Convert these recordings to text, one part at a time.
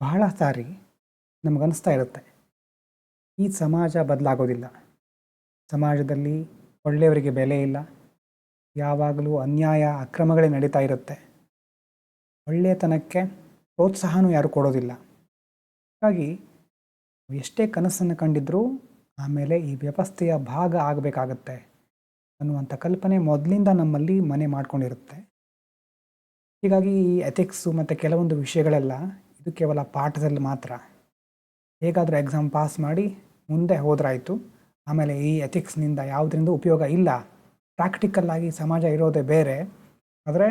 ಬಹಳ ಸಾರಿ ನಮಗನ್ನಿಸ್ತಾ ಇರುತ್ತೆ, ಈ ಸಮಾಜ ಬದಲಾಗೋದಿಲ್ಲ. ಸಮಾಜದಲ್ಲಿ ಒಳ್ಳೆಯವರಿಗೆ ಬೆಲೆ ಇಲ್ಲ. ಯಾವಾಗಲೂ ಅನ್ಯಾಯ, ಅಕ್ರಮಗಳೇ ನಡೀತಾ ಇರುತ್ತೆ. ಒಳ್ಳೆಯತನಕ್ಕೆ ಪ್ರೋತ್ಸಾಹನೂ ಯಾರೂ ಕೊಡೋದಿಲ್ಲ. ಹಾಗಾಗಿ ಎಷ್ಟೇ ಕನಸನ್ನು ಕಂಡಿದ್ರೂ ಆಮೇಲೆ ಈ ವ್ಯವಸ್ಥೆಯ ಭಾಗ ಆಗಬೇಕಾಗತ್ತೆ ಅನ್ನುವಂಥ ಕಲ್ಪನೆ ಮೊದಲಿಂದ ನಮ್ಮಲ್ಲಿ ಮನೆ ಮಾಡ್ಕೊಂಡಿರುತ್ತೆ. ಹೀಗಾಗಿ ಈ ಎಥಿಕ್ಸು ಮತ್ತು ಕೆಲವೊಂದು ವಿಷಯಗಳೆಲ್ಲ ಇದು ಕೇವಲ ಪಾಠದಲ್ಲಿ ಮಾತ್ರ. ಹೇಗಾದರೂ ಎಕ್ಸಾಮ್ ಪಾಸ್ ಮಾಡಿ ಮುಂದೆ ಹೋದ್ರಾಯಿತು, ಆಮೇಲೆ ಈ ಎಥಿಕ್ಸ್ನಿಂದ ಯಾವುದರಿಂದ ಉಪಯೋಗ ಇಲ್ಲ. ಪ್ರಾಕ್ಟಿಕಲ್ಲಾಗಿ ಸಮಾಜ ಇರೋದೇ ಬೇರೆ, ಆದರೆ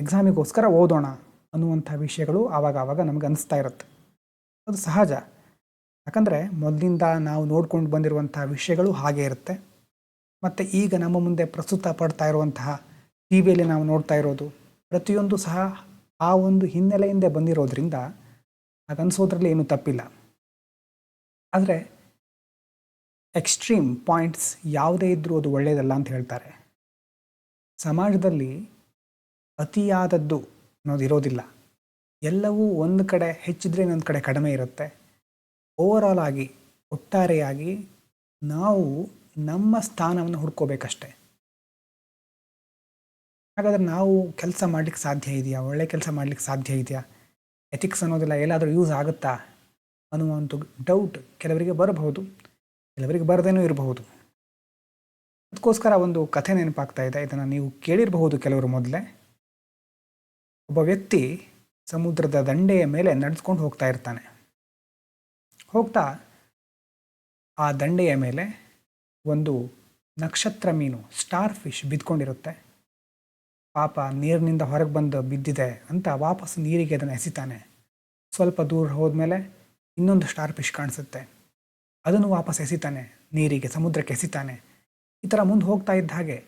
ಎಕ್ಸಾಮಿಗೋಸ್ಕರ ಓದೋಣ ಅನ್ನುವಂಥ ವಿಷಯಗಳು ಆವಾಗ ನಮಗೆ ಅನಿಸ್ತಾ ಇರುತ್ತೆ. ಅದು ಸಹಜ. ಯಾಕಂದರೆ ಮೊದಲಿಂದ ನಾವು ನೋಡ್ಕೊಂಡು ಬಂದಿರುವಂಥ ವಿಷಯಗಳು ಹಾಗೇ ಇರುತ್ತೆ. ಮತ್ತು ಈಗ ನಮ್ಮ ಮುಂದೆ ಪ್ರಸ್ತುತ ಪಡ್ತಾ ಇರುವಂತಹ ಟಿ ವಿಯಲ್ಲಿ ನಾವು ನೋಡ್ತಾ ಇರೋದು ಪ್ರತಿಯೊಂದು ಸಹ ಆ ಒಂದು ಹಿನ್ನೆಲೆಯಿಂದ ಬಂದಿರೋದ್ರಿಂದ ಹಾಗನ್ಸೋದ್ರಲ್ಲಿ ಏನೂ ತಪ್ಪಿಲ್ಲ. ಆದರೆ ಎಕ್ಸ್ಟ್ರೀಮ್ ಪಾಯಿಂಟ್ಸ್ ಯಾವುದೇ ಇದ್ದರೂ ಅದು ಒಳ್ಳೆಯದಲ್ಲ ಅಂತ ಹೇಳ್ತಾರೆ. ಸಮಾಜದಲ್ಲಿ ಅತಿಯಾದದ್ದು ಅನ್ನೋದು ಇರೋದಿಲ್ಲ. ಎಲ್ಲವೂ ಒಂದು ಕಡೆ ಹೆಚ್ಚಿದ್ರೆ ಇನ್ನೊಂದು ಕಡೆ ಕಡಿಮೆ ಇರುತ್ತೆ. ಓವರಾಲ್ ಆಗಿ, ಒಟ್ಟಾರೆಯಾಗಿ ನಾವು ನಮ್ಮ ಸ್ಥಾನವನ್ನು ಹುಡ್ಕೋಬೇಕಷ್ಟೆ. ಹಾಗಾದರೆ ನಾವು ಕೆಲಸ ಮಾಡಲಿಕ್ಕೆ ಸಾಧ್ಯ ಇದೆಯಾ? ಒಳ್ಳೆ ಕೆಲಸ ಮಾಡಲಿಕ್ಕೆ ಸಾಧ್ಯ ಇದೆಯಾ? ಎಥಿಕ್ಸ್ ಅನ್ನೋದೆಲ್ಲ ಎಲ್ಲಾದರೂ ಯೂಸ್ ಆಗುತ್ತಾ ಅನ್ನುವಂಥ ಡೌಟ್ ಕೆಲವರಿಗೆ ಬರಬಹುದು, ಕೆಲವರಿಗೆ ಬರದೇನೂ ಇರಬಹುದು. ಅದಕ್ಕೋಸ್ಕರ ಒಂದು ಕಥೆ ನೆನಪಾಗ್ತಾ ಇದೆ. ಇದನ್ನು ನೀವು ಕೇಳಿರಬಹುದು ಕೆಲವರು ಮೊದಲೇ. ಒಬ್ಬ ವ್ಯಕ್ತಿ ಸಮುದ್ರದ ದಂಡೆಯ ಮೇಲೆ ನಡೆಸ್ಕೊಂಡು ಹೋಗ್ತಾ ಇರ್ತಾನೆ. ಹೋಗ್ತಾ ಆ ದಂಡೆಯ ಮೇಲೆ ಒಂದು ನಕ್ಷತ್ರ ಮೀನು, ಸ್ಟಾರ್ ಫಿಶ್ ಬಿದ್ಕೊಂಡಿರುತ್ತೆ. ಪಾಪ ನೀರಿನಿಂದ ಹೊರಗೆ ಬಂದು ಬಿದ್ದಿದೆ ಅಂತ ವಾಪಸ್ ನೀರಿಗೆ ಅದನ್ನು ಎಸಿತಾನೆ. ಸ್ವಲ್ಪ ದೂರ ಹೋದ್ಮೇಲೆ ಇನ್ನೊಂದು ಸ್ಟಾರ್ ಫಿಶ್ ಕಾಣಿಸುತ್ತೆ, ಅದನ್ನು ವಾಪಸ್ ಎಸಿತಾನೆ, ನೀರಿಗೆ, ಸಮುದ್ರಕ್ಕೆ ಎಸಿತಾನೆ. ಈ ಥರ ಮುಂದೆ ಹೋಗ್ತಾ ಇದ್ದ ಹಾಗೆ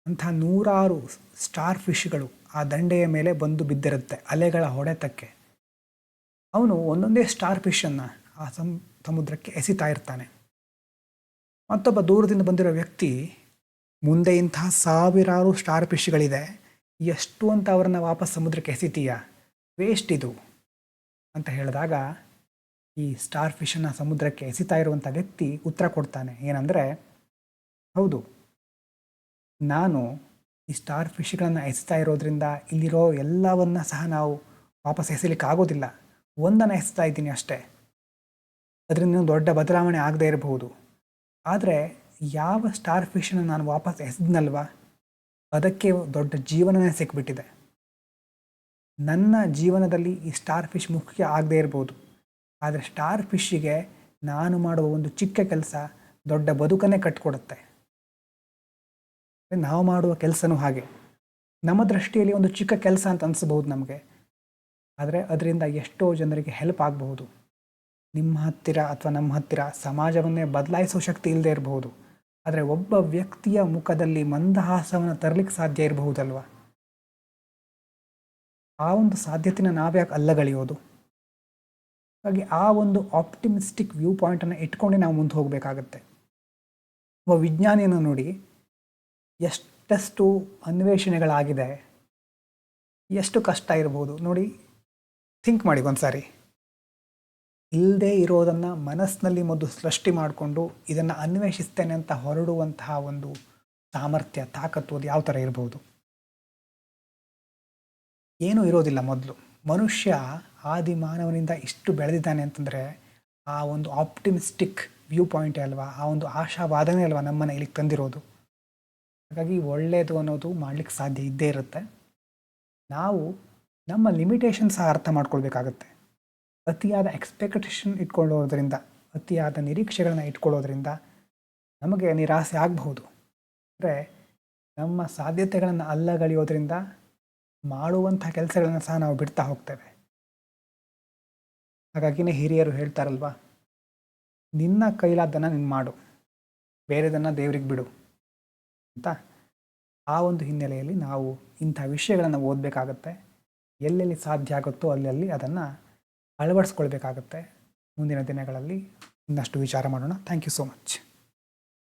ಅಂಥ ನೂರಾರು ಸ್ಟಾರ್ ಫಿಶ್ಗಳು ಆ ದಂಡೆಯ ಮೇಲೆ ಬಂದು ಬಿದ್ದಿರುತ್ತೆ ಅಲೆಗಳ ಹೊಡೆತಕ್ಕೆ. ಅವನು ಒಂದೊಂದೇ ಸ್ಟಾರ್ ಫಿಶನ್ನು ಆ ಸಮುದ್ರಕ್ಕೆ ಎಸಿತಾ ಇರ್ತಾನೆ. ಮತ್ತೊಬ್ಬ ದೂರದಿಂದ ಬಂದಿರೋ ವ್ಯಕ್ತಿ, ಮುಂದೆ ಇಂತಹ ಸಾವಿರಾರು ಸ್ಟಾರ್ ಫಿಶ್ಗಳಿದೆ, ಎಷ್ಟು ಅಂತ ಅವರನ್ನು ವಾಪಸ್ ಸಮುದ್ರಕ್ಕೆ ಎಸಿತೀಯಾ, ವೇಸ್ಟ್ ಇದು ಅಂತ ಹೇಳಿದಾಗ ಈ ಸ್ಟಾರ್ ಫಿಶನ್ನು ಸಮುದ್ರಕ್ಕೆ ಎಸಿತಾ ಇರುವಂಥ ವ್ಯಕ್ತಿ ಉತ್ತರ ಕೊಡ್ತಾನೆ. ಏನಂದರೆ, ಹೌದು, ನಾನು ಈ ಸ್ಟಾರ್ ಫಿಶ್ಗಳನ್ನು ಎಸಿತಾ ಇರೋದ್ರಿಂದ ಇಲ್ಲಿರೋ ಎಲ್ಲವನ್ನ ಸಹ ನಾವು ವಾಪಸ್ ಎಸಿಲಿಕ್ಕೆ ಆಗೋದಿಲ್ಲ. ಒಂದನ್ನು ಎಸಿತಾ ಇದ್ದೀನಿ ಅಷ್ಟೇ, ಅದರಿಂದ ದೊಡ್ಡ ಬದಲಾವಣೆ ಆಗದೇ ಇರಬಹುದು. ಆದರೆ ಯಾವ ಸ್ಟಾರ್ ಫಿಶನ್ನು ನಾನು ವಾಪಸ್ ಎಸೆದ್ನಲ್ವ, ಅದಕ್ಕೆ ದೊಡ್ಡ ಜೀವನನೇ ಸಿಕ್ಬಿಟ್ಟಿದೆ. ನನ್ನ ಜೀವನದಲ್ಲಿ ಈ ಸ್ಟಾರ್ ಫಿಶ್ ಮುಖ್ಯ ಆಗದೇ ಇರ್ಬೋದು, ಆದರೆ ಸ್ಟಾರ್ ಫಿಶ್ಶಿಗೆ ನಾನು ಮಾಡುವ ಒಂದು ಚಿಕ್ಕ ಕೆಲಸ ದೊಡ್ಡ ಬದುಕನ್ನೇ ಕಟ್ಟಿಕೊಡುತ್ತೆ. ನಾವು ಮಾಡುವ ಕೆಲಸನೂ ಹಾಗೆ. ನಮ್ಮ ದೃಷ್ಟಿಯಲ್ಲಿ ಒಂದು ಚಿಕ್ಕ ಕೆಲಸ ಅಂತ ಅನಿಸ್ಬಹುದು ನಮಗೆ, ಆದರೆ ಅದರಿಂದ ಎಷ್ಟೋ ಜನರಿಗೆ ಹೆಲ್ಪ್ ಆಗಬಹುದು. ನಿಮ್ಮ ಹತ್ತಿರ ಅಥವಾ ನಮ್ಮ ಹತ್ತಿರ ಸಮಾಜವನ್ನೇ ಬದಲಾಯಿಸೋ ಶಕ್ತಿ ಇಲ್ಲದೆ ಇರಬಹುದು, ಆದರೆ ಒಬ್ಬ ವ್ಯಕ್ತಿಯ ಮುಖದಲ್ಲಿ ಮಂದಹಾಸವನ್ನು ತರಲಿಕ್ಕೆ ಸಾಧ್ಯ ಇರಬಹುದಲ್ವ. ಆ ಒಂದು ಸಾಧ್ಯತೆನ ನಾವ್ಯಾಕೆ ಅಲ್ಲಗಳೆಯೋದು? ಹಾಗಾಗಿ ಆ ಒಂದು ಆಪ್ಟಿಮಿಸ್ಟಿಕ್ ವ್ಯೂ ಪಾಯಿಂಟನ್ನು ಇಟ್ಕೊಂಡೇ ನಾವು ಮುಂದೆ ಹೋಗಬೇಕಾಗತ್ತೆ. ಒಬ್ಬ ವಿಜ್ಞಾನಿಯನ್ನು ನೋಡಿ, ಎಷ್ಟೆಷ್ಟು ಅನ್ವೇಷಣೆಗಳಾಗಿದೆ, ಎಷ್ಟು ಕಷ್ಟ ಇರಬಹುದು ನೋಡಿ. ಥಿಂಕ್ ಮಾಡಿ ಒಂದ್ಸಾರಿ. ಇಲ್ಲದೇ ಇರೋದನ್ನು ಮನಸ್ಸಿನಲ್ಲಿ ಮೊದಲು ಸೃಷ್ಟಿ ಮಾಡಿಕೊಂಡು ಇದನ್ನು ಅನ್ವೇಷಿಸ್ತೇನೆ ಅಂತ ಹೊರಡುವಂತಹ ಒಂದು ಸಾಮರ್ಥ್ಯ, ತಾಕತ್ತು ಅದು ಯಾವ ಥರ ಇರಬಹುದು? ಏನೂ ಇರೋದಿಲ್ಲ. ಮೊದಲು ಮನುಷ್ಯ ಆದಿ ಮಾನವನಿಂದ ಇಷ್ಟು ಬೆಳೆದಿದ್ದಾನೆ ಅಂತಂದರೆ ಆ ಒಂದು ಆಪ್ಟಿಮಿಸ್ಟಿಕ್ ವ್ಯೂ ಪಾಯಿಂಟೇ ಅಲ್ವಾ, ಆ ಒಂದು ಆಶಾವಾದನೇ ಅಲ್ವಾ ನಮ್ಮನ್ನು ಇಲ್ಲಿಗೆ ತಂದಿರೋದು. ಹಾಗಾಗಿ ಒಳ್ಳೆಯದು ಅನ್ನೋದು ಮಾಡಲಿಕ್ಕೆ ಸಾಧ್ಯ ಇದ್ದೇ ಇರುತ್ತೆ. ನಾವು ನಮ್ಮ ಲಿಮಿಟೇಷನ್ ಸಹ ಅರ್ಥ ಮಾಡ್ಕೊಳ್ಬೇಕಾಗತ್ತೆ. ಅತಿಯಾದ ಎಕ್ಸ್ಪೆಕ್ಟೇಷನ್ ಇಟ್ಕೊಳ್ಳೋದ್ರಿಂದ, ಅತಿಯಾದ ನಿರೀಕ್ಷೆಗಳನ್ನ ಇಟ್ಕೊಳ್ಳೋದ್ರಿಂದ ನಮಗೆ ನಿರಾಸೆ ಆಗಬಹುದು. ಅಂದರೆ ನಮ್ಮ ಸಾಧ್ಯತೆಗಳನ್ನು ಅಲ್ಲಗಳೆಯೋದ್ರಿಂದ ಮಾಡುವಂಥ ಕೆಲಸಗಳನ್ನು ಸಹ ನಾವು ಬಿಡ್ತಾ ಹೋಗ್ತೇವೆ. ಹಾಗಾಗಿನೇ ಹಿರಿಯರು ಹೇಳ್ತಾರಲ್ವ, ನಿನ್ನ ಕೈಲಾದ್ದನ್ನು ನೀನು ಮಾಡು, ಬೇರೆದನ್ನು ದೇವ್ರಿಗೆ ಬಿಡು ಅಂತ. ಆ ಒಂದು ಹಿನ್ನೆಲೆಯಲ್ಲಿ ನಾವು ಇಂಥ ವಿಷಯಗಳನ್ನು ಓದಬೇಕಾಗತ್ತೆ. ಎಲ್ಲೆಲ್ಲಿ ಸಾಧ್ಯ ಆಗುತ್ತೋ ಅಲ್ಲಲ್ಲಿ ಅದನ್ನು ಅಳವಡಿಸ್ಕೊಳ್ಬೇಕಾಗತ್ತೆ. ಮುಂದಿನ ದಿನಗಳಲ್ಲಿ ಇನ್ನಷ್ಟು ವಿಚಾರ ಮಾಡೋಣ. Thank you so much.